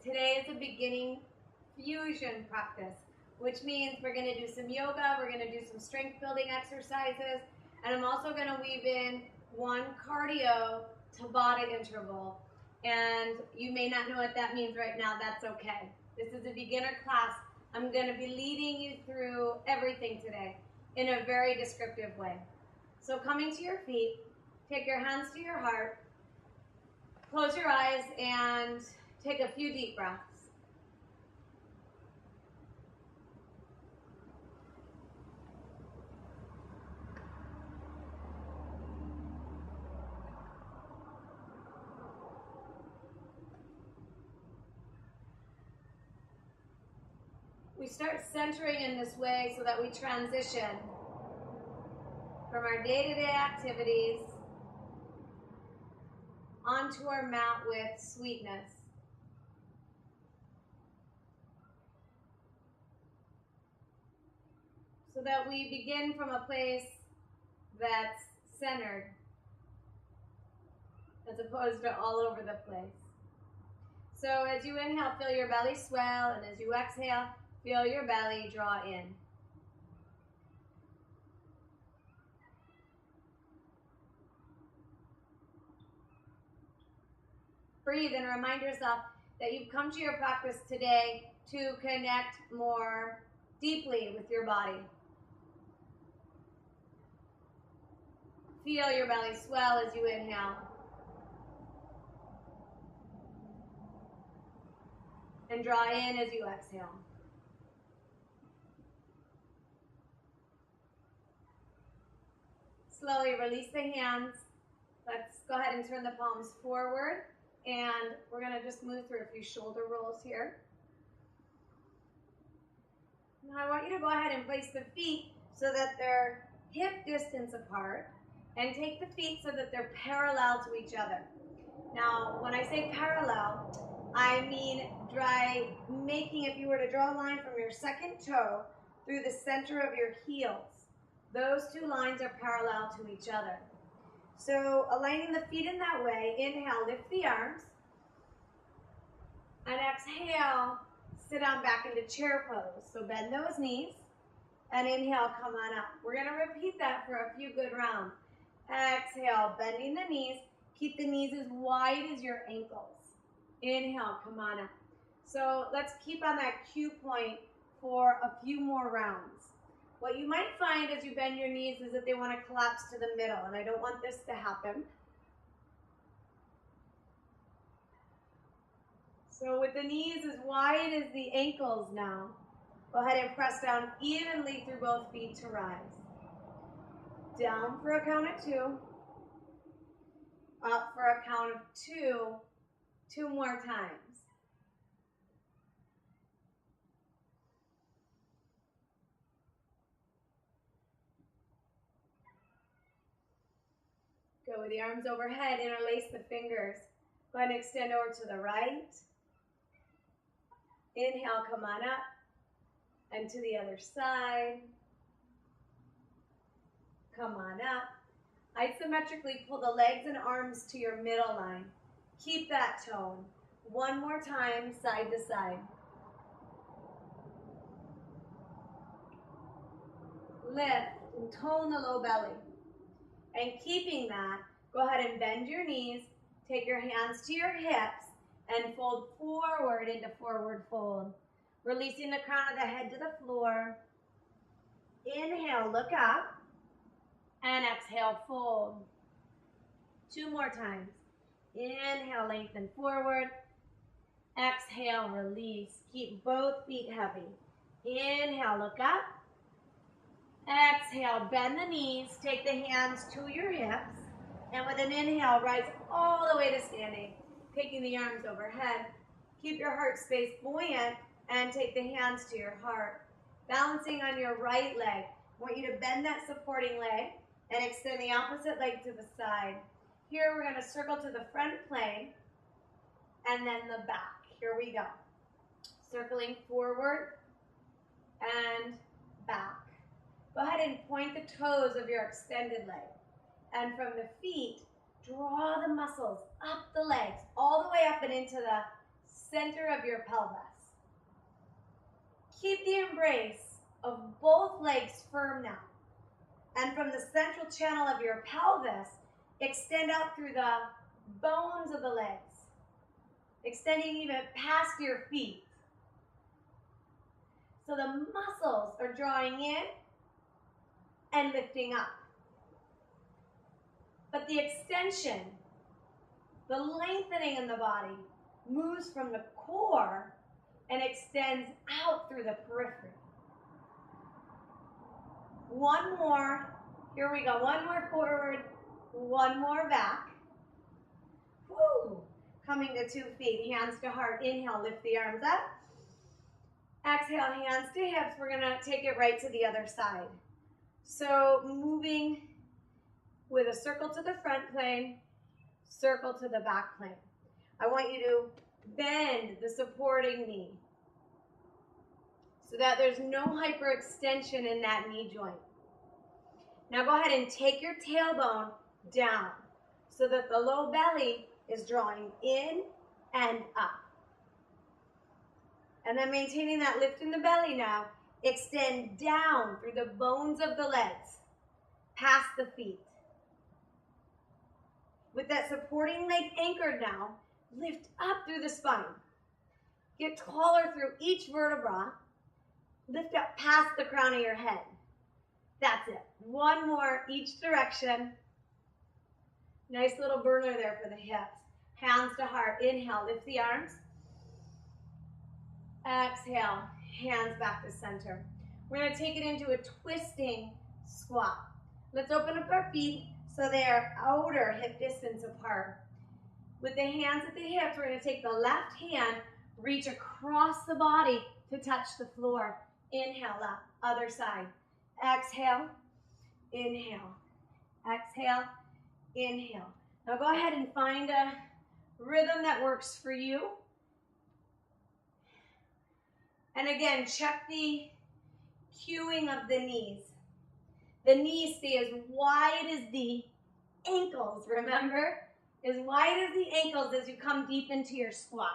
Today is a beginning fusion practice, which means we're going to do some yoga, we're going to do some strength building exercises, and I'm also going to weave in one cardio Tabata interval. And you may not know what that means right now, that's okay. This is a beginner class. I'm going to be leading you through everything today in a very descriptive way. So coming to your feet, take your hands to your heart, close your eyes and take a few deep breaths. We start centering in this way so that we transition from our day-to-day activities onto our mat with sweetness. So that we begin from a place that's centered as opposed to all over the place. So as you inhale, feel your belly swell, and as you exhale, feel your belly draw in. Breathe and remind yourself that you've come to your practice today to connect more deeply with your body. Feel your belly swell as you inhale. And draw in as you exhale. Slowly release the hands. Let's go ahead and turn the palms forward. And we're going to just move through a few shoulder rolls here. Now I want you to go ahead and place the feet so that they're hip distance apart. And take the feet so that they're parallel to each other. Now, when I say parallel, I mean making, if you were to draw a line from your second toe through the center of your heels, those two lines are parallel to each other. So aligning the feet in that way, inhale, lift the arms, and exhale, sit on back into chair pose. So bend those knees, and inhale, come on up. We're going to repeat that for a few good rounds. Exhale, bending the knees. Keep the knees as wide as your ankles. Inhale, come on up. So let's keep on that cue point for a few more rounds. What you might find as you bend your knees is that they want to collapse to the middle, and I don't want this to happen. So with the knees as wide as the ankles now, go ahead and press down evenly through both feet to rise. Down for a count of 2. Up for a count of 2. 2 more times. Go with the arms overhead, interlace the fingers. Go ahead and extend over to the right. Inhale, come on up. And to the other side. Come on up. Isometrically pull the legs and arms to your middle line. Keep that tone. One more time, side to side. Lift and tone the low belly. And keeping that, go ahead and bend your knees. Take your hands to your hips and fold forward into forward fold. Releasing the crown of the head to the floor. Inhale, look up. And exhale, fold. 2 more times. Inhale, lengthen forward. Exhale, release. Keep both feet heavy. Inhale, look up. Exhale, bend the knees. Take the hands to your hips. And with an inhale, rise all the way to standing. Taking the arms overhead. Keep your heart space buoyant and take the hands to your heart. Balancing on your right leg. I want you to bend that supporting leg and extend the opposite leg to the side. Here we're going to circle to the front plane and then the back. Here we go. Circling forward and back. Go ahead and point the toes of your extended leg. And from the feet, draw the muscles up the legs, all the way up and into the center of your pelvis. Keep the embrace of both legs firm now. And from the central channel of your pelvis, extend out through the bones of the legs, extending even past your feet. So the muscles are drawing in and lifting up. But the extension, the lengthening in the body, moves from the core and extends out through the periphery. One more. Here we go. One more forward, one more back. Woo! Coming to 2 feet, hands to heart. Inhale, lift the arms up. Exhale, hands to hips. We're going to take it right to the other side. So moving with a circle to the front plane, circle to the back plane. I want you to bend the supporting knee so that there's no hyperextension in that knee joint. Now go ahead and take your tailbone down so that the low belly is drawing in and up. And then maintaining that lift in the belly now, extend down through the bones of the legs, past the feet. With that supporting leg anchored now, lift up through the spine. Get taller through each vertebra. Lift up past the crown of your head. That's it. One more each direction. Nice little burner there for the hips. Hands to heart. Inhale, lift the arms. Exhale, hands back to center. We're going to take it into a twisting squat. Let's open up our feet so they are outer hip distance apart. With the hands at the hips, we're going to take the left hand, reach across the body to touch the floor. Inhale up, other side. Exhale, inhale, exhale, inhale. Now go ahead and find a rhythm that works for you. And again, check the cueing of the knees. The knees stay as wide as the ankles, remember? As wide as the ankles as you come deep into your squat.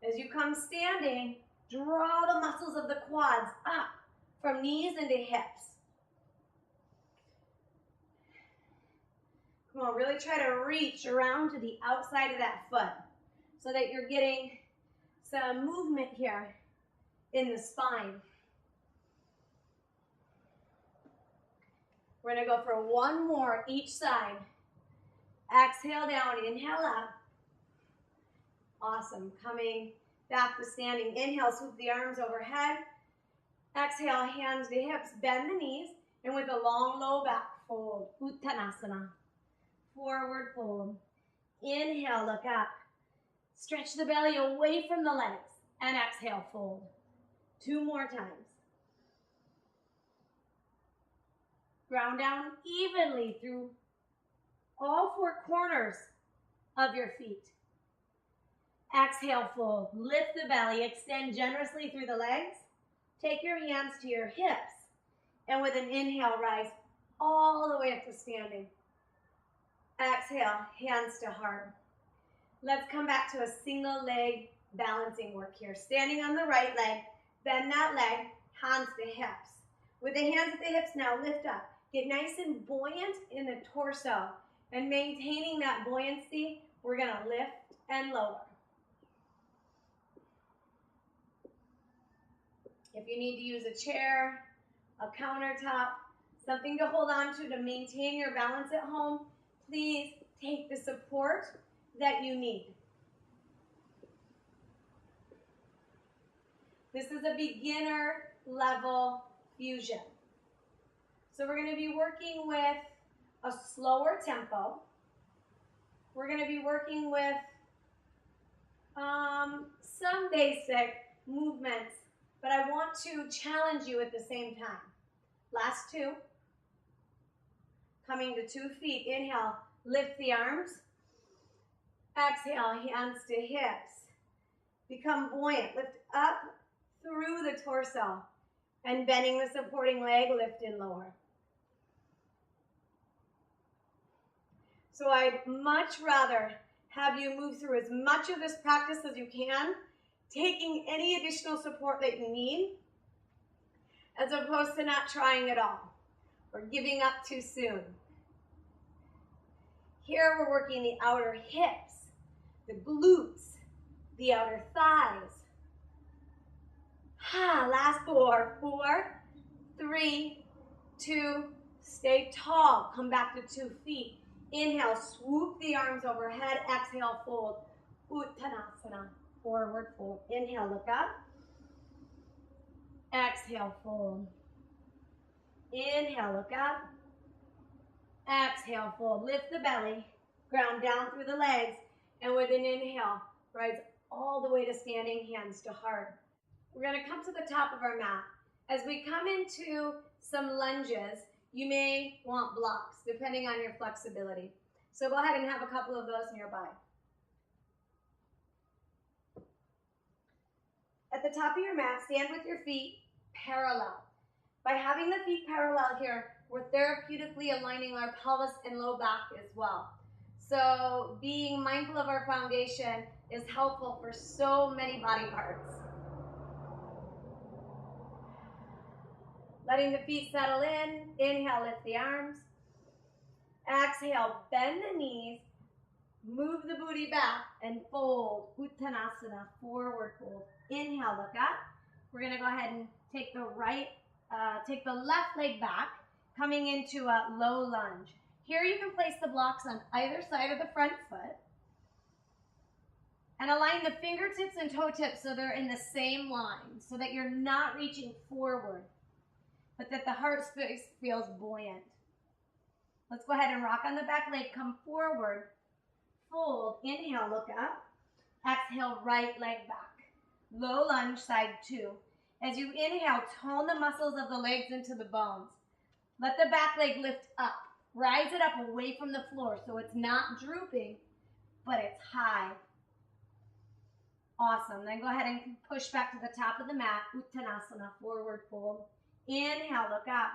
As you come standing, draw the muscles of the quads up from knees into hips. Come on, really try to reach around to the outside of that foot so that you're getting some movement here in the spine. We're going to go for one more each side. Exhale down, inhale up. Awesome. Coming back to standing. Inhale, swoop the arms overhead. Exhale, hands to hips, bend the knees, and with a long low back, fold. Uttanasana. Forward fold. Inhale, look up. Stretch the belly away from the legs. And exhale, fold. 2 more times. Ground down evenly through all 4 corners of your feet. Exhale, fold. Lift the belly. Extend generously through the legs. Take your hands to your hips. And with an inhale, rise all the way up to standing. Exhale, hands to heart. Let's come back to a single leg balancing work here. Standing on the right leg, bend that leg, hands to hips. With the hands at the hips now, lift up. Get nice and buoyant in the torso. And maintaining that buoyancy, we're going to lift and lower. If you need to use a chair, a countertop, something to hold on to maintain your balance at home, please take the support that you need. This is a beginner level fusion. So we're going to be working with a slower tempo. We're going to be working with some basic movements, but I want to challenge you at the same time. Last 2. Coming to 2 feet. Inhale, lift the arms. Exhale, hands to hips. Become buoyant. Lift up through the torso. And bending the supporting leg, lift and lower. So I'd much rather have you move through as much of this practice as you can, taking any additional support that you need, as opposed to not trying at all or giving up too soon. Here we're working the outer hips, the glutes, the outer thighs. Last 4, 4, 3, 2, stay tall. Come back to 2 feet. Inhale, swoop the arms overhead. Exhale, fold. Uttanasana, forward fold. Inhale, look up. Exhale, fold. Inhale, look up. Exhale, fold. Lift the belly. Ground down through the legs. And with an inhale, rise all the way to standing, hands to heart. We're going to come to the top of our mat. As we come into some lunges, you may want blocks, depending on your flexibility. So go ahead and have a couple of those nearby. At the top of your mat, stand with your feet parallel. By having the feet parallel here, we're therapeutically aligning our pelvis and low back as well. So being mindful of our foundation is helpful for so many body parts. Letting the feet settle in. Inhale, lift the arms. Exhale, bend the knees. Move the booty back and fold. Uttanasana, forward fold. Inhale, look up. We're going to go ahead and take the left leg back, coming into a low lunge. Here you can place the blocks on either side of the front foot. And align the fingertips and toe tips so they're in the same line, so that you're not reaching forward, but that the heart space feels buoyant. Let's go ahead and rock on the back leg, come forward, fold, inhale, look up, exhale, right leg back. Low lunge, side 2. As you inhale, tone the muscles of the legs into the bones. Let the back leg lift up. Rise it up away from the floor so it's not drooping, but it's high. Awesome. Then go ahead and push back to the top of the mat. Uttanasana, forward fold. Inhale, look up.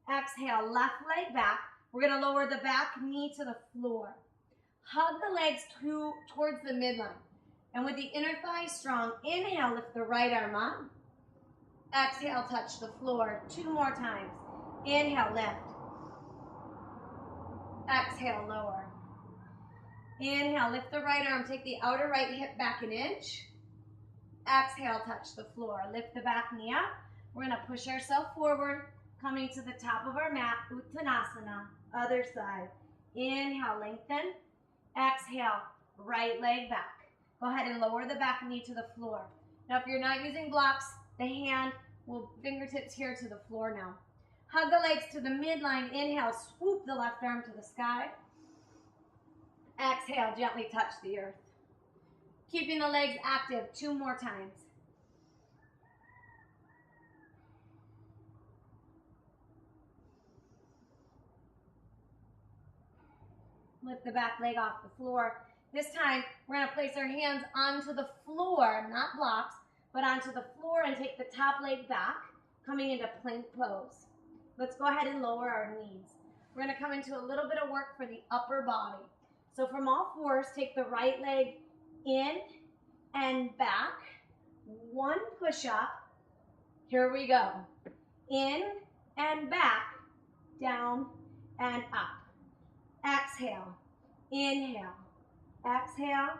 Exhale, left leg back. We're going to lower the back knee to the floor. Hug the legs towards the midline. And with the inner thigh strong, inhale, lift the right arm up. Exhale, touch the floor. 2 more times. Inhale, lift. Exhale, lower. Inhale, lift the right arm. Take the outer right hip back an inch. Exhale, touch the floor. Lift the back knee up. We're going to push ourselves forward, coming to the top of our mat. Uttanasana, other side. Inhale, lengthen. Exhale, right leg back. Go ahead and lower the back knee to the floor. Now, if you're not using blocks, the hand will fingertips here to the floor now. Hug the legs to the midline. Inhale, swoop the left arm to the sky. Exhale, gently touch the earth. Keeping the legs active 2 more times. Lift the back leg off the floor. This time, we're going to place our hands onto the floor, not blocks, but onto the floor and take the top leg back, coming into plank pose. Let's go ahead and lower our knees. We're going to come into a little bit of work for the upper body. So from all fours, take the right leg in and back. 1 push-up. Here we go. In and back, down and up. Exhale, inhale, exhale,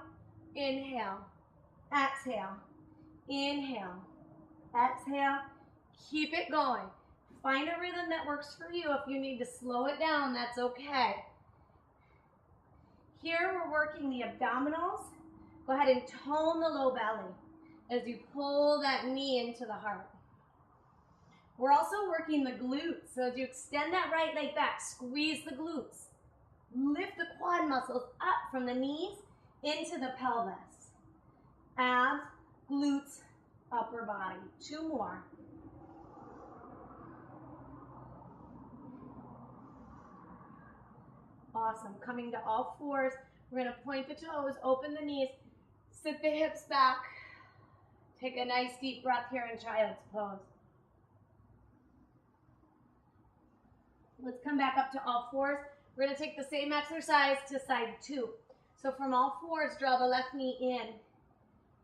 inhale, exhale, inhale, exhale. Keep it going. Find a rhythm that works for you. If you need to slow it down, that's okay. Here we're working the abdominals. Go ahead and tone the low belly as you pull that knee into the heart. We're also working the glutes. So as you extend that right leg back, squeeze the glutes. Lift the quad muscles up from the knees into the pelvis. Abs, glutes, upper body. 2 more. Awesome. Coming to all fours. We're going to point the toes, open the knees, sit the hips back. Take a nice deep breath here in child's pose. Let's come back up to all fours. We're going to take the same exercise to side 2. So from all fours, draw the left knee in,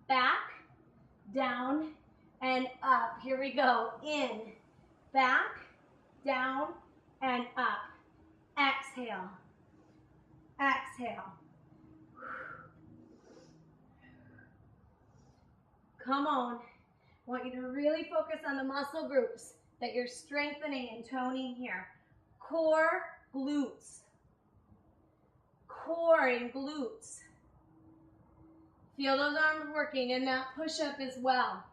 back, down, and up. Here we go. In, back, down, and up. Exhale. Exhale. Come on. I want you to really focus on the muscle groups that you're strengthening and toning here. Core, glutes. Core and glutes. Feel those arms working in that push-up as well.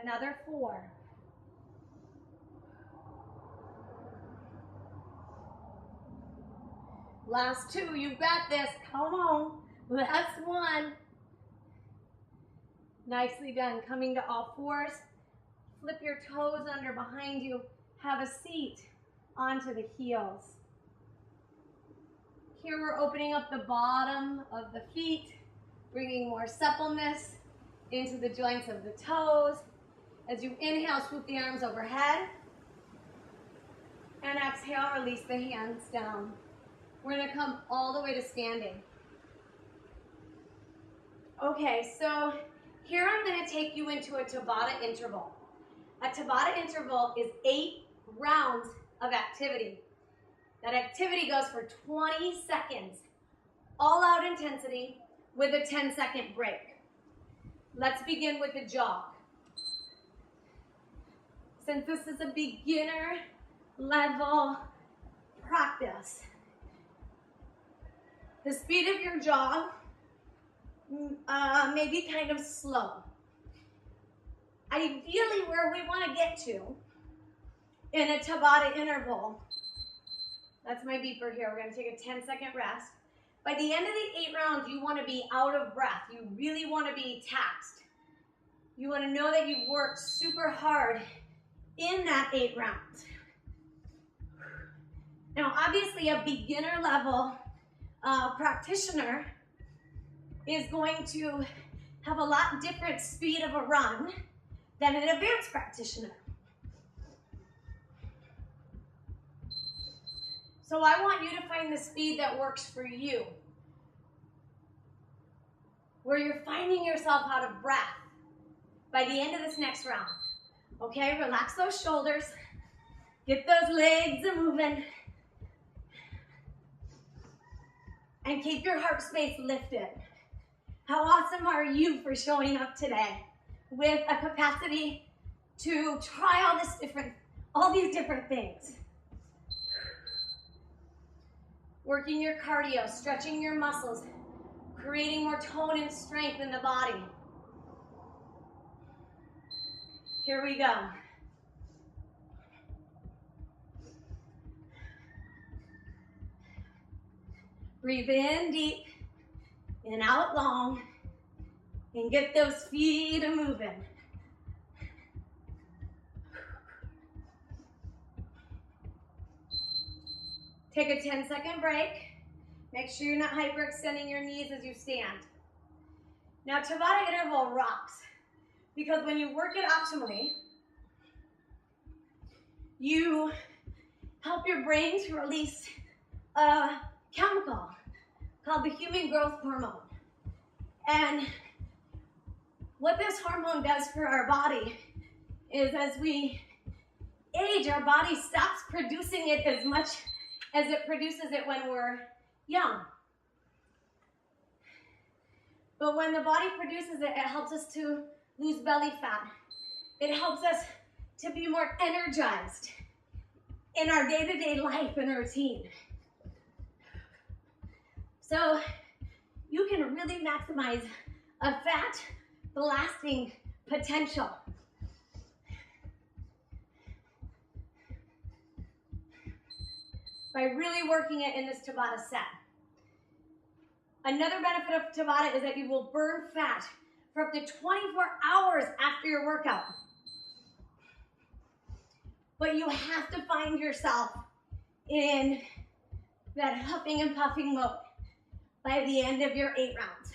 Another 4. Last 2, you've got this. Come on. Last 1. Nicely done. Coming to all fours. Flip your toes under behind you. Have a seat onto the heels. Here we're opening up the bottom of the feet, bringing more suppleness into the joints of the toes. As you inhale, swoop the arms overhead. And exhale, release the hands down. We're going to come all the way to standing. Okay, so here I'm going to take you into a Tabata interval. A Tabata interval is 8 rounds of activity. That activity goes for 20 seconds, all out intensity with a 10-second break. Let's begin with a jog. Since this is a beginner level practice, the speed of your jog may be kind of slow. Ideally, where we want to get to in a Tabata interval, that's my beeper here. We're going to take a 10-second rest. By the end of the 8 rounds, you want to be out of breath. You really want to be taxed. You want to know that you've worked super hard in that 8 rounds. Now, obviously, a beginner level practitioner is going to have a lot different speed of a run than an advanced practitioner. So I want you to find the speed that works for you, where you're finding yourself out of breath by the end of this next round. Okay, relax those shoulders, get those legs moving, and keep your heart space lifted. How awesome are you for showing up today with a capacity to try all these different things? Working your cardio, stretching your muscles, creating more tone and strength in the body. Here we go. Breathe in deep and out long, and get those feet moving. Take a 10-second break. Make sure you're not hyperextending your knees as you stand. Now, Tabata interval rocks, because when you work it optimally, you help your brain to release a chemical called the human growth hormone. And what this hormone does for our body is, as we age, our body stops producing it as much as it produces it when we're young. But when the body produces it, it helps us to lose belly fat. It helps us to be more energized in our day-to-day life and routine. So you can really maximize a fat blasting potential. By really working it in this Tabata set. Another benefit of Tabata is that you will burn fat for up to 24 hours after your workout. But you have to find yourself in that huffing and puffing mode by the end of your 8 rounds.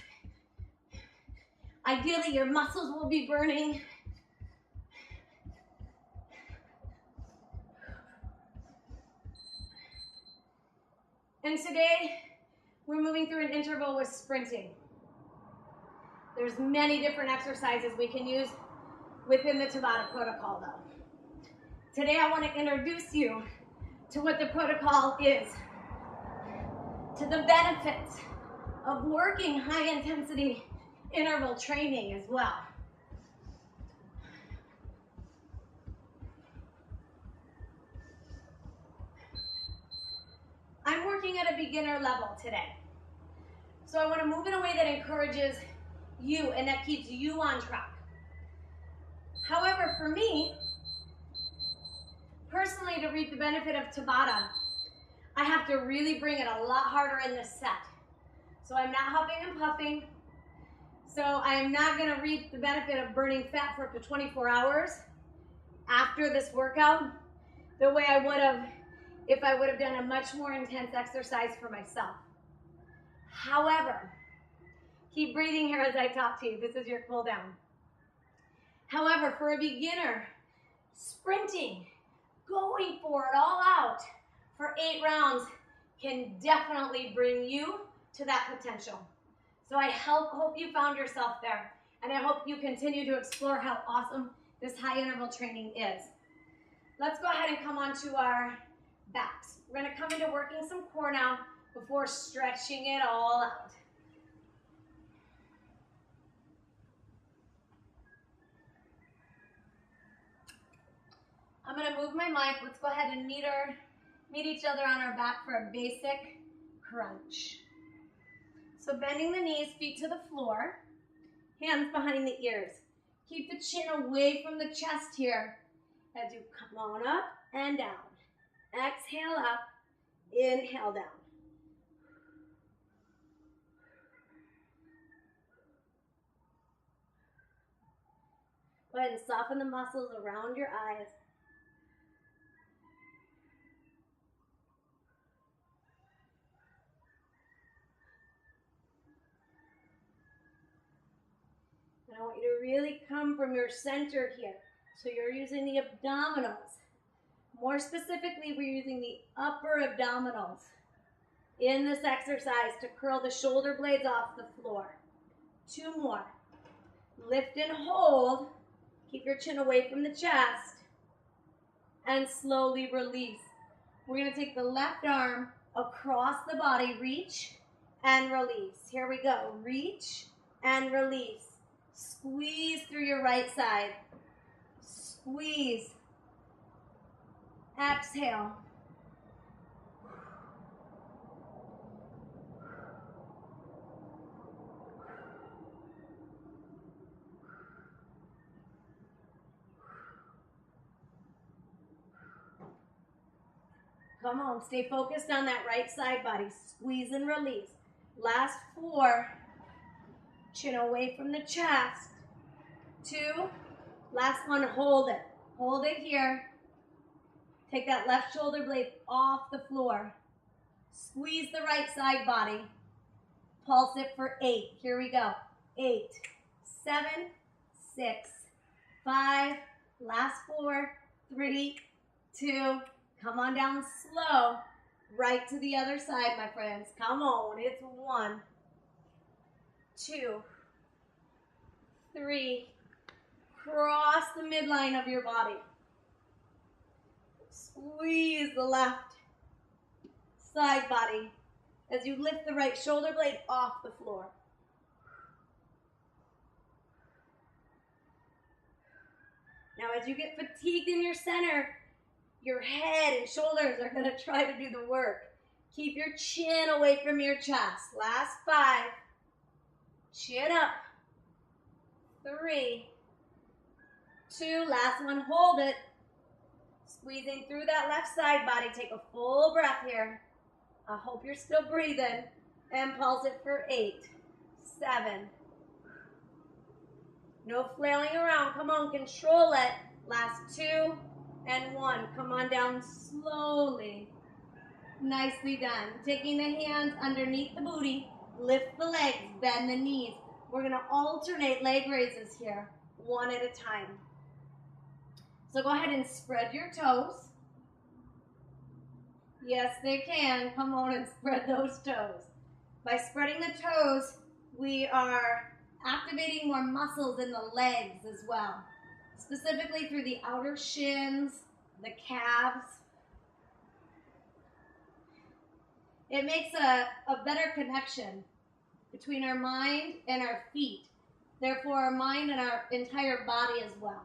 Ideally, your muscles will be burning. And today, We're moving through an interval with sprinting. There's many different exercises we can use within the Tabata protocol though. Today I want to introduce you to what the protocol is, to the benefits of working high intensity interval training as well. I'm working at a beginner level today. So I want to move in a way that encourages you and that keeps you on track. However, for me, personally, to reap the benefit of Tabata, I have to really bring it a lot harder in this set. So I'm not huffing and puffing. So I am not going to reap the benefit of burning fat for up to 24 hours after this workout the way I would have if I would have done a much more intense exercise for myself. However, keep breathing here as I talk to you. This is your cool down. However, for a beginner, sprinting, going for it all out for 8 rounds can definitely bring you to that potential. So I hope you found yourself there, and I hope you continue to explore how awesome this high interval training is. Let's go ahead and come on to our backs. We're going to come into working some core now before stretching it all out. I'm going to move my mic. Let's go ahead and meet each other on our back for a basic crunch. So bending the knees, feet to the floor, hands behind the ears. Keep the chin away from the chest here as you come on up and down. Exhale up, inhale down. Go ahead and soften the muscles around your eyes. And I want you to really come from your center here. So you're using the abdominals. More specifically, we're using the upper abdominals in this exercise to curl the shoulder blades off the floor. 2 more. Lift and hold. Keep your chin away from the chest. And slowly release. We're going to take the left arm across the body. Reach and release. Here we go. Reach and release. Squeeze through your right side. Squeeze. Exhale. Come on, stay focused on that right side body. Squeeze and release. Last 4. Chin away from the chest. 2. Last one, hold it. Hold it here. Take that left shoulder blade off the floor. Squeeze the right side body. Pulse it for 8. Here we go. 8, 7, 6, 5. Last 4, 3, 2. Come on down slow. Right to the other side, my friends. Come on. It's 1, 2, 3. Cross the midline of your body. Squeeze the left side body as you lift the right shoulder blade off the floor. Now as you get fatigued in your center, your head and shoulders are going to try to do the work. Keep your chin away from your chest. Last 5. Chin up. 3, 2. Last one, hold it. Squeezing through that left side body. Take a full breath here. I hope you're still breathing. And pulse it for 8, 7. No flailing around. Come on, control it. Last 2 and 1. Come on down slowly. Nicely done. Taking the hands underneath the booty. Lift the legs. Bend the knees. We're going to alternate leg raises here, one at a time. So go ahead and spread your toes. Yes, they can. Come on and spread those toes. By spreading the toes, we are activating more muscles in the legs as well, specifically through the outer shins, the calves. It makes a better connection between our mind and our feet, therefore our mind and our entire body as well.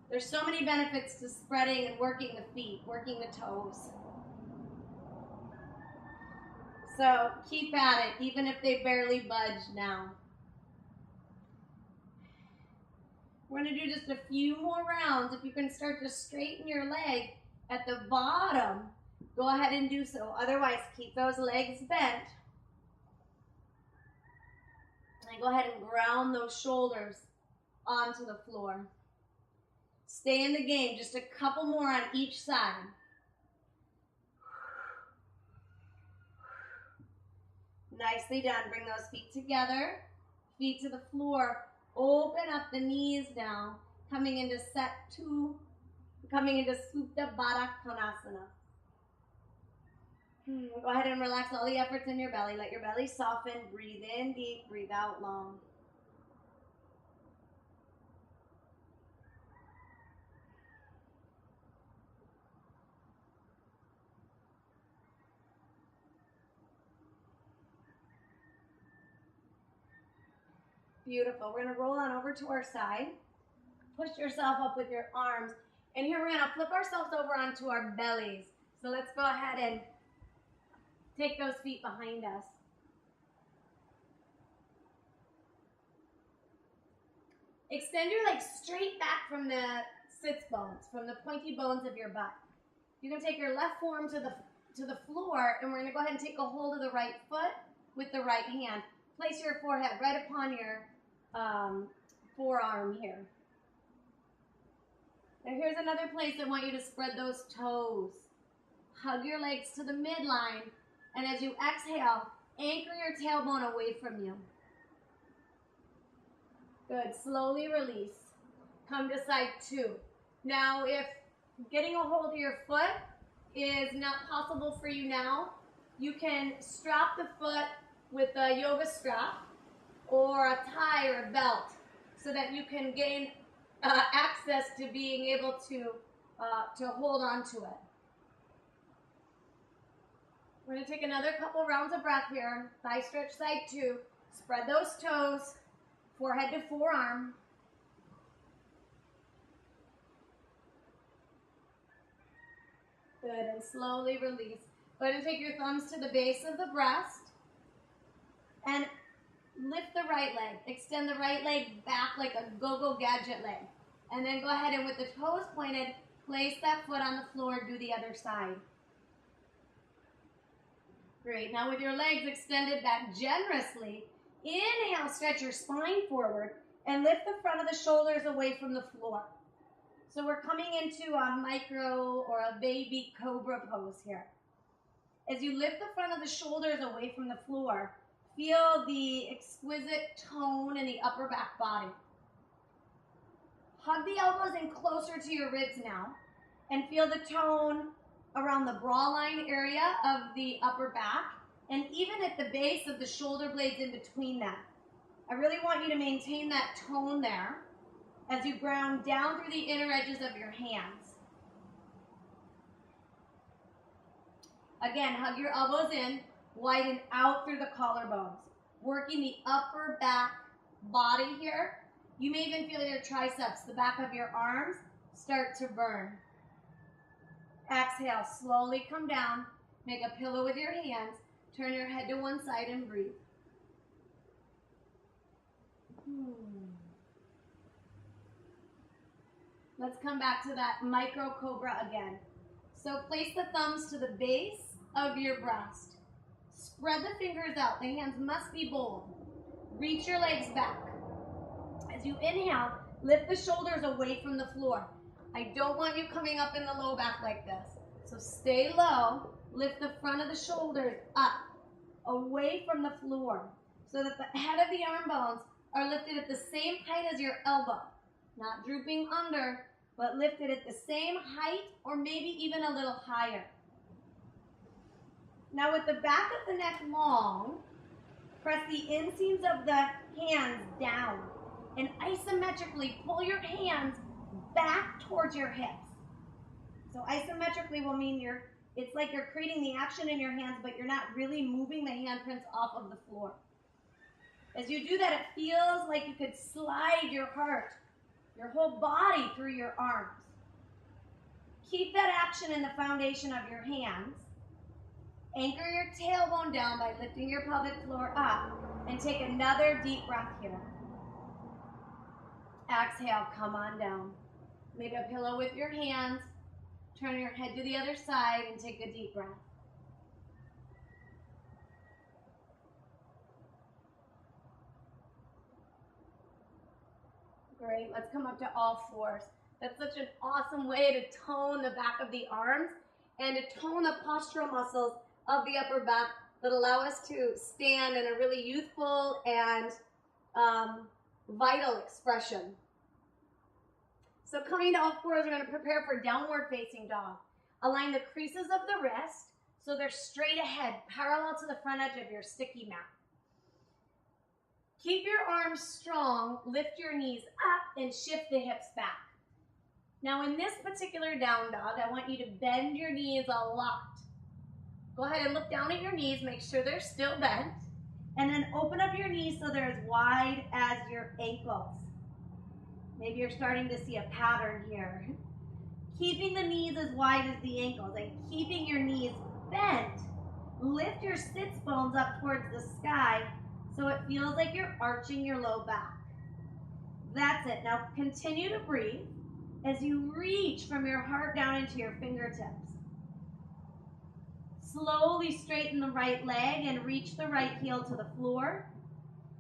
There's so many benefits to spreading and working the feet, working the toes. So keep at it, even if they barely budge now. We're going to do just a few more rounds. If you can start to straighten your leg at the bottom, go ahead and do so. Otherwise, keep those legs bent. And go ahead and ground those shoulders onto the floor. Stay in the game, just a couple more on each side. Nicely done. Bring those feet together, feet to the floor. Open up the knees now, coming into Supta Baddha Konasana. Go ahead and relax all the efforts in your belly. Let your belly soften. Breathe in deep, breathe out long. Beautiful. We're going to roll on over to our side. Push yourself up with your arms. And here we're going to flip ourselves over onto our bellies. So let's go ahead and take those feet behind us. Extend your legs straight back from the sits bones, from the pointy bones of your butt. You can take your left forearm to the floor, and we're going to go ahead and take a hold of the right foot with the right hand. Place your forehead right upon your forearm here. Now here's another place I want you to spread those toes. Hug your legs to the midline, and as you exhale, anchor your tailbone away from you. Good. Slowly release. Come to side two. Now, if getting a hold of your foot is not possible for you now, you can strap the foot with a yoga strap or a tie or a belt so that you can gain access to being able to hold on to it. We're going to take another couple rounds of breath here. Thigh stretch side two. Spread those toes, forehead to forearm. Good, and slowly release. Go ahead and take your thumbs to the base of the breast. And lift the right leg. Extend the right leg back like a go-go gadget leg. And then go ahead and with the toes pointed, place that foot on the floor, do the other side. Great. Now with your legs extended back generously, inhale, stretch your spine forward and lift the front of the shoulders away from the floor. So we're coming into a micro or a baby cobra pose here. As you lift the front of the shoulders away from the floor, feel the exquisite tone in the upper back body. Hug the elbows in closer to your ribs now and feel the tone around the bra line area of the upper back and even at the base of the shoulder blades in between that. I really want you to maintain that tone there as you ground down through the inner edges of your hands. Again, hug your elbows in, widen out through the collarbones, working the upper back body here. You may even feel your triceps, the back of your arms, start to burn. Exhale, slowly come down, make a pillow with your hands, turn your head to one side and breathe. Let's come back to that micro cobra again. So place the thumbs to the base of your breast. Spread the fingers out. The hands must be bold. Reach your legs back. As you inhale, lift the shoulders away from the floor. I don't want you coming up in the low back like this. So stay low. Lift the front of the shoulders up, away from the floor, so that the head of the arm bones are lifted at the same height as your elbow. Not drooping under, but lifted at the same height or maybe even a little higher. Now with the back of the neck long, Press the inseams of the hands down and isometrically pull your hands back towards your hips. So isometrically will mean it's like you're creating the action in your hands, but you're not really moving the handprints off of the floor. As you do that, it feels like you could slide your heart, your whole body through your arms. Keep that action in the foundation of your hands. Anchor your tailbone down by lifting your pelvic floor up, and take another deep breath here. Exhale, come on down. Make a pillow with your hands. Turn your head to the other side and take a deep breath. Great, let's come up to all fours. That's such an awesome way to tone the back of the arms and to tone the postural muscles of the upper back that allow us to stand in a really youthful and vital expression. So coming to all fours, we're going to prepare for downward facing dog. Align the creases of the wrist so they're straight ahead, parallel to the front edge of your sticky mat. Keep your arms strong, lift your knees up, and shift the hips back. Now in this particular down dog, I want you to bend your knees a lot. Go ahead and look down at your knees, make sure they're still bent, and then open up your knees so they're as wide as your ankles. Maybe you're starting to see a pattern here. Keeping the knees as wide as the ankles and keeping your knees bent. Lift your sits bones up towards the sky so it feels like you're arching your low back. That's it. Now continue to breathe as you reach from your heart down into your fingertips. Slowly straighten the right leg and reach the right heel to the floor.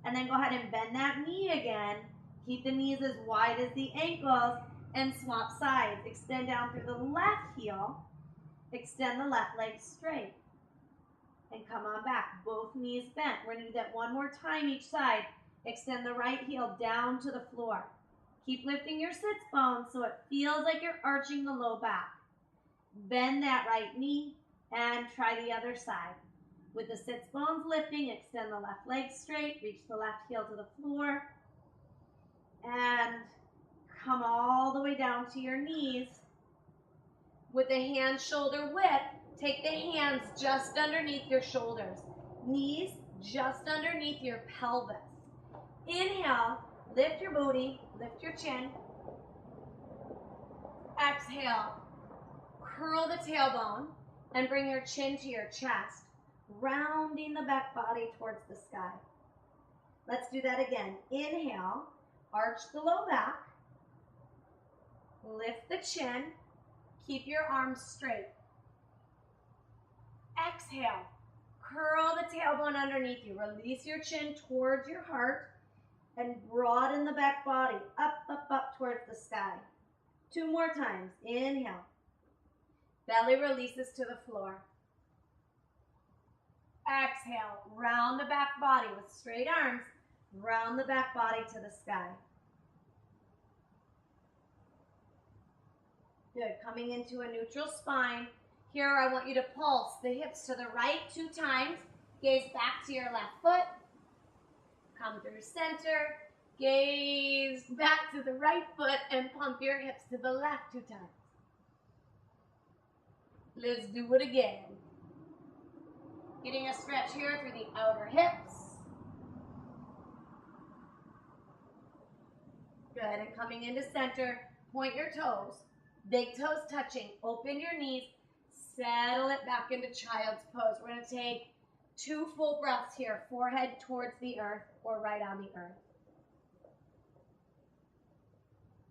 And then go ahead and bend that knee again. Keep the knees as wide as the ankles and swap sides. Extend down through the left heel. Extend the left leg straight. And come on back, both knees bent. We're going to do that one more time each side. Extend the right heel down to the floor. Keep lifting your sits bones so it feels like you're arching the low back. Bend that right knee and try the other side. With the sits bones lifting, extend the left leg straight, reach the left heel to the floor, and come all the way down to your knees. With the hands shoulder width, take the hands just underneath your shoulders. Knees just underneath your pelvis. Inhale, lift your booty, lift your chin. Exhale, curl the tailbone and bring your chin to your chest, rounding the back body towards the sky. Let's do that again. Inhale, arch the low back, lift the chin, keep your arms straight. Exhale, curl the tailbone underneath you. Release your chin towards your heart and broaden the back body up, up, up towards the sky. 2 more times. Inhale. Belly releases to the floor. Exhale, round the back body with straight arms. Round the back body to the sky. Good. Coming into a neutral spine. Here I want you to pulse the hips to the right 2 times. Gaze back to your left foot. Come through center. Gaze back to the right foot and pump your hips to the left 2 times. Let's do it again. Getting a stretch here through the outer hips. Good, and coming into center, point your toes. Big toes touching, open your knees, settle it back into child's pose. We're going to take 2 full breaths here, forehead towards the earth or right on the earth.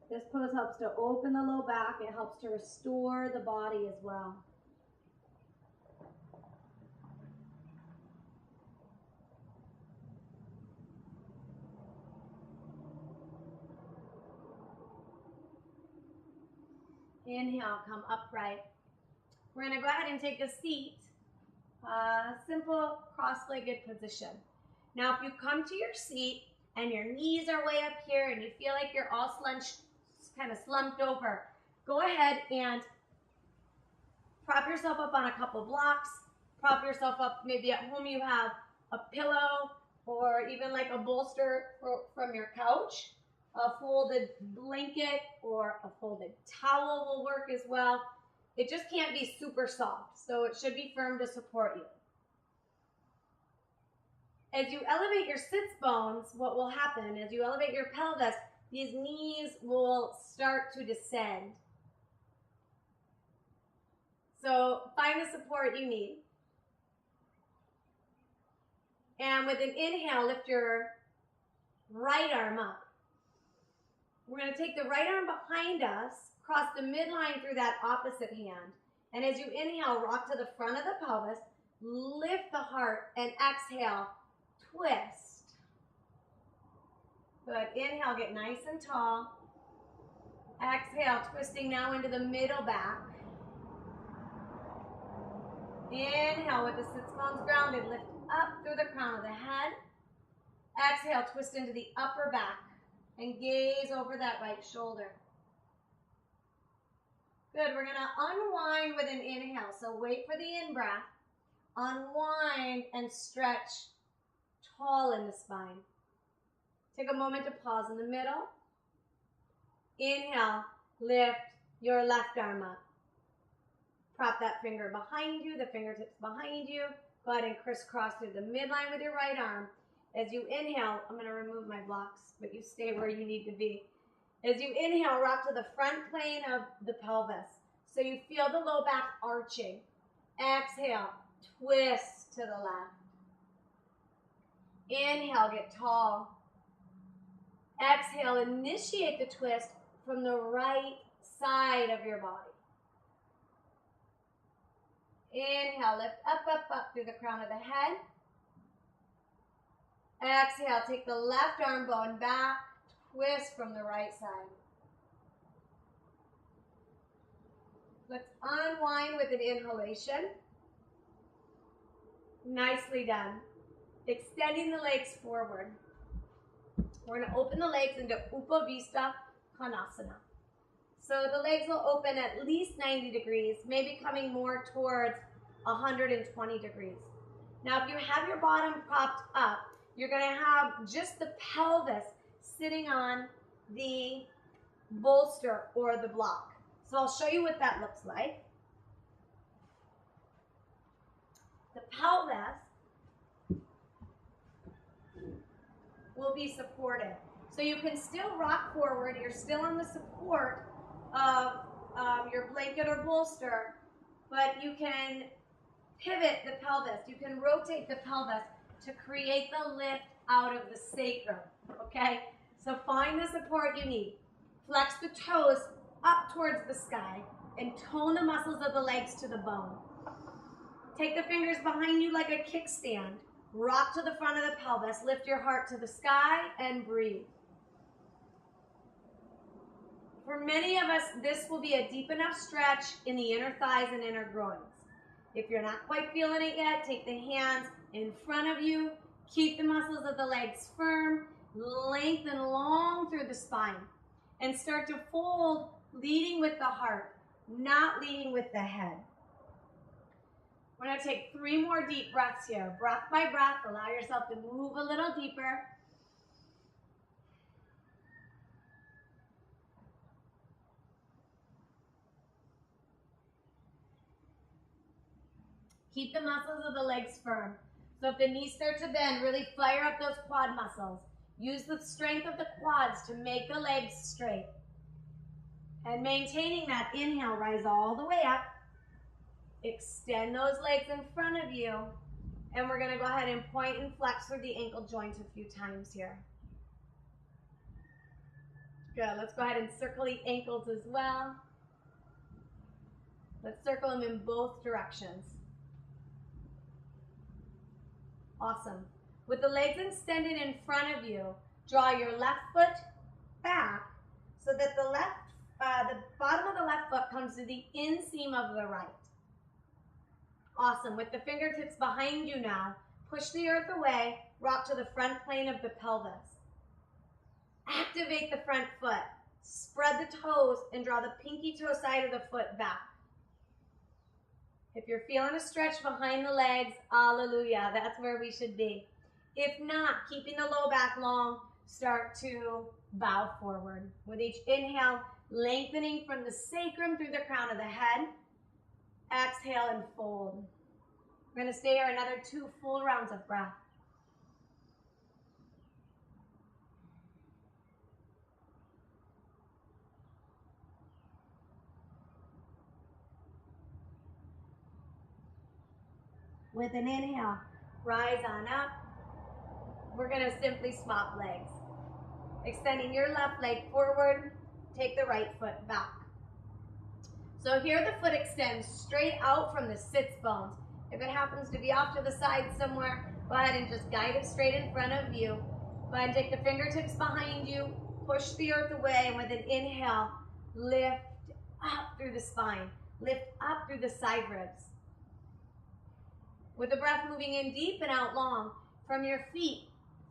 This pose helps to open the low back. It helps to restore the body as well. Inhale, come upright. We're going to go ahead and take a seat, simple cross-legged position. Now, if you come to your seat and your knees are way up here and you feel like you're all kind of slumped over, go ahead and prop yourself up on a couple blocks. Prop yourself up. Maybe at home you have a pillow or even like a bolster from your couch. A folded blanket or a folded towel will work as well. It just can't be super soft, so it should be firm to support you. As you elevate your sits bones, what will happen as you elevate your pelvis, these knees will start to descend. So find the support you need. And with an inhale, lift your right arm up. We're going to take the right arm behind us, cross the midline through that opposite hand. And as you inhale, rock to the front of the pelvis, lift the heart, and exhale, twist. Good. Inhale, get nice and tall. Exhale, twisting now into the middle back. Inhale with the sits bones grounded, lift up through the crown of the head. Exhale, twist into the upper back and gaze over that right shoulder. Good, we're gonna unwind with an inhale. So wait for the in-breath. Unwind and stretch tall in the spine. Take a moment to pause in the middle. Inhale, lift your left arm up. Prop that finger behind you, the fingertips behind you. Go ahead and crisscross through the midline with your right arm. As you inhale, I'm going to remove my blocks, but you stay where you need to be. As you inhale, rock to the front plane of the pelvis. So you feel the low back arching. Exhale, twist to the left. Inhale, get tall. Exhale, initiate the twist from the right side of your body. Inhale, lift up through the crown of the head. Exhale, take the left arm bone back, twist from the right side. Let's unwind with an inhalation. Nicely done. Extending the legs forward. We're going to open the legs into Upavista Konasana. So the legs will open at least 90 degrees, maybe coming more towards 120 degrees. Now, if you have your bottom propped up, you're going to have just the pelvis sitting on the bolster or the block. So I'll show you what that looks like. The pelvis will be supported. So you can still rock forward. You're still on the support of your blanket or bolster, but you can pivot the pelvis. You can rotate the pelvis to create the lift out of the sacrum, okay? So find the support you need. Flex the toes up towards the sky and tone the muscles of the legs to the bone. Take the fingers behind you like a kickstand. Rock to the front of the pelvis. Lift your heart to the sky and breathe. For many of us, this will be a deep enough stretch in the inner thighs and inner groins. If you're not quite feeling it yet, take the hands in front of you. Keep the muscles of the legs firm. Lengthen long through the spine. And start to fold, leading with the heart, not leading with the head. We're going to take 3 more deep breaths here. Breath by breath, allow yourself to move a little deeper. Keep the muscles of the legs firm. So if the knees start to bend, really fire up those quad muscles. Use the strength of the quads to make the legs straight. And maintaining that inhale, rise all the way up. Extend those legs in front of you. And we're going to go ahead and point and flex through the ankle joints a few times here. Good. Let's go ahead and circle the ankles as well. Let's circle them in both directions. Awesome. With the legs extended in front of you, draw your left foot back so that the bottom of the left foot comes to the inseam of the right. Awesome. With the fingertips behind you now, push the earth away, rock to the front plane of the pelvis. Activate the front foot. Spread the toes and draw the pinky toe side of the foot back. If you're feeling a stretch behind the legs, hallelujah, that's where we should be. If not, keeping the low back long, start to bow forward. With each inhale, lengthening from the sacrum through the crown of the head. Exhale and fold. We're going to stay here another 2 full rounds of breath. With an inhale, rise on up. We're going to simply swap legs. Extending your left leg forward, take the right foot back. So here the foot extends straight out from the sits bones. If it happens to be off to the side somewhere, go ahead and just guide it straight in front of you. Go ahead and take the fingertips behind you, push the earth away, and with an inhale, lift up through the spine. Lift up through the side ribs. With the breath moving in deep and out long, from your feet,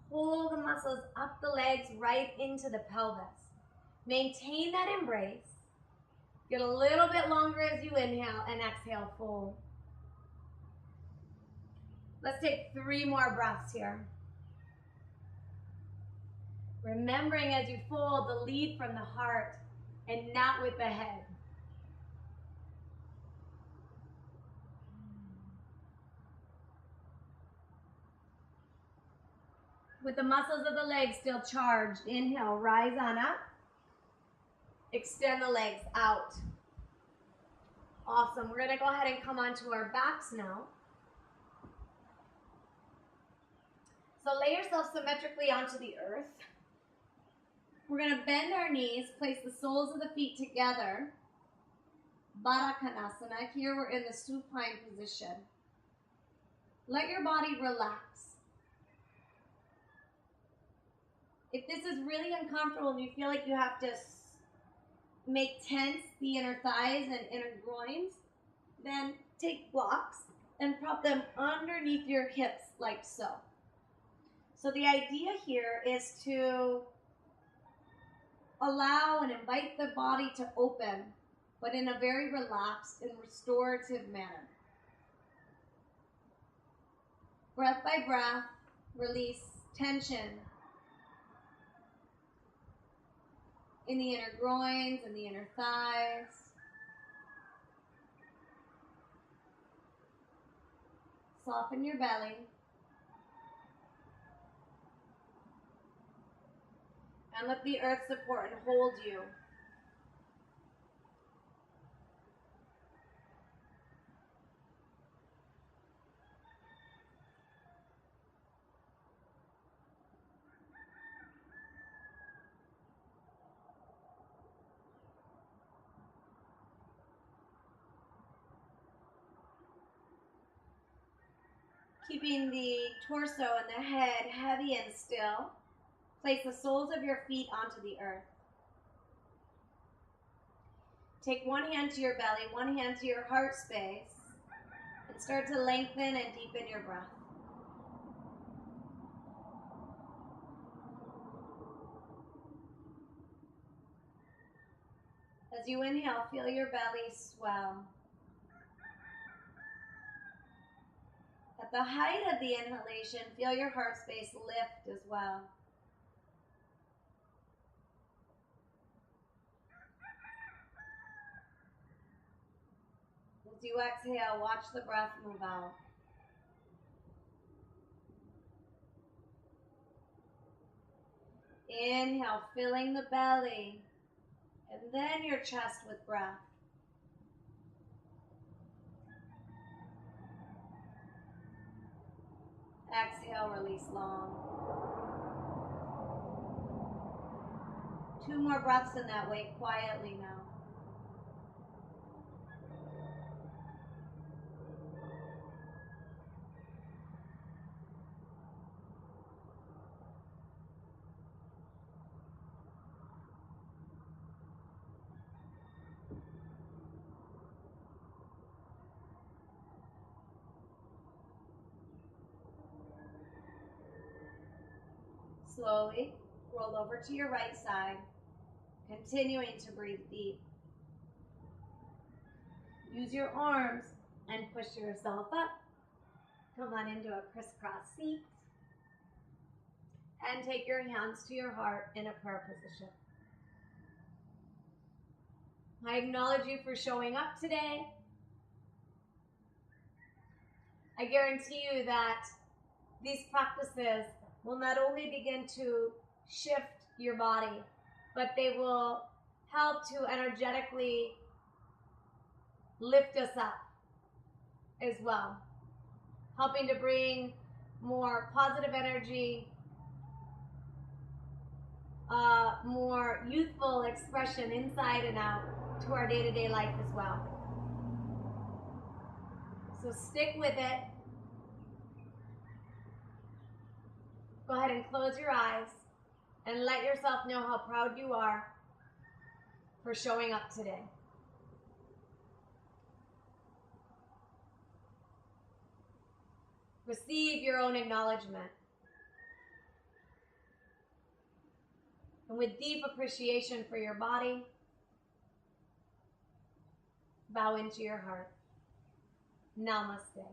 pull the muscles up the legs right into the pelvis. Maintain that embrace. Get a little bit longer as you inhale and exhale, fold. Let's take 3 more breaths here. Remembering as you fold the lead from the heart and not with the head. With the muscles of the legs still charged, inhale, rise on up. Extend the legs out. Awesome. We're going to go ahead and come onto our backs now. So lay yourself symmetrically onto the earth. We're going to bend our knees, place the soles of the feet together. Baddha Konasana. Here we're in the supine position. Let your body relax. If this is really uncomfortable and you feel like you have to make tense the inner thighs and inner groins, then take blocks and prop them underneath your hips like so. So the idea here is to allow and invite the body to open, but in a very relaxed and restorative manner. Breath by breath, release tension in the inner groins and the inner thighs. Soften your belly. And let the earth support and hold you. Keeping the torso and the head heavy and still, place the soles of your feet onto the earth. Take one hand to your belly, one hand to your heart space, and start to lengthen and deepen your breath. As you inhale, feel your belly swell. At the height of the inhalation, feel your heart space lift as well. As you exhale, watch the breath move out. Inhale, filling the belly, and then your chest with breath. Exhale, release long. 2 more breaths in that way, quietly now. Slowly roll over to your right side, continuing to breathe deep. Use your arms and push yourself up. Come on into a crisscross seat. and take your hands to your heart in a prayer position. I acknowledge you for showing up today. I guarantee you that these practices will not only begin to shift your body, but they will help to energetically lift us up as well, helping to bring more positive energy, more youthful expression inside and out to our day-to-day life as well. So stick with it. Go ahead and close your eyes and let yourself know how proud you are for showing up today. Receive your own acknowledgement. And with deep appreciation for your body, bow into your heart. Namaste.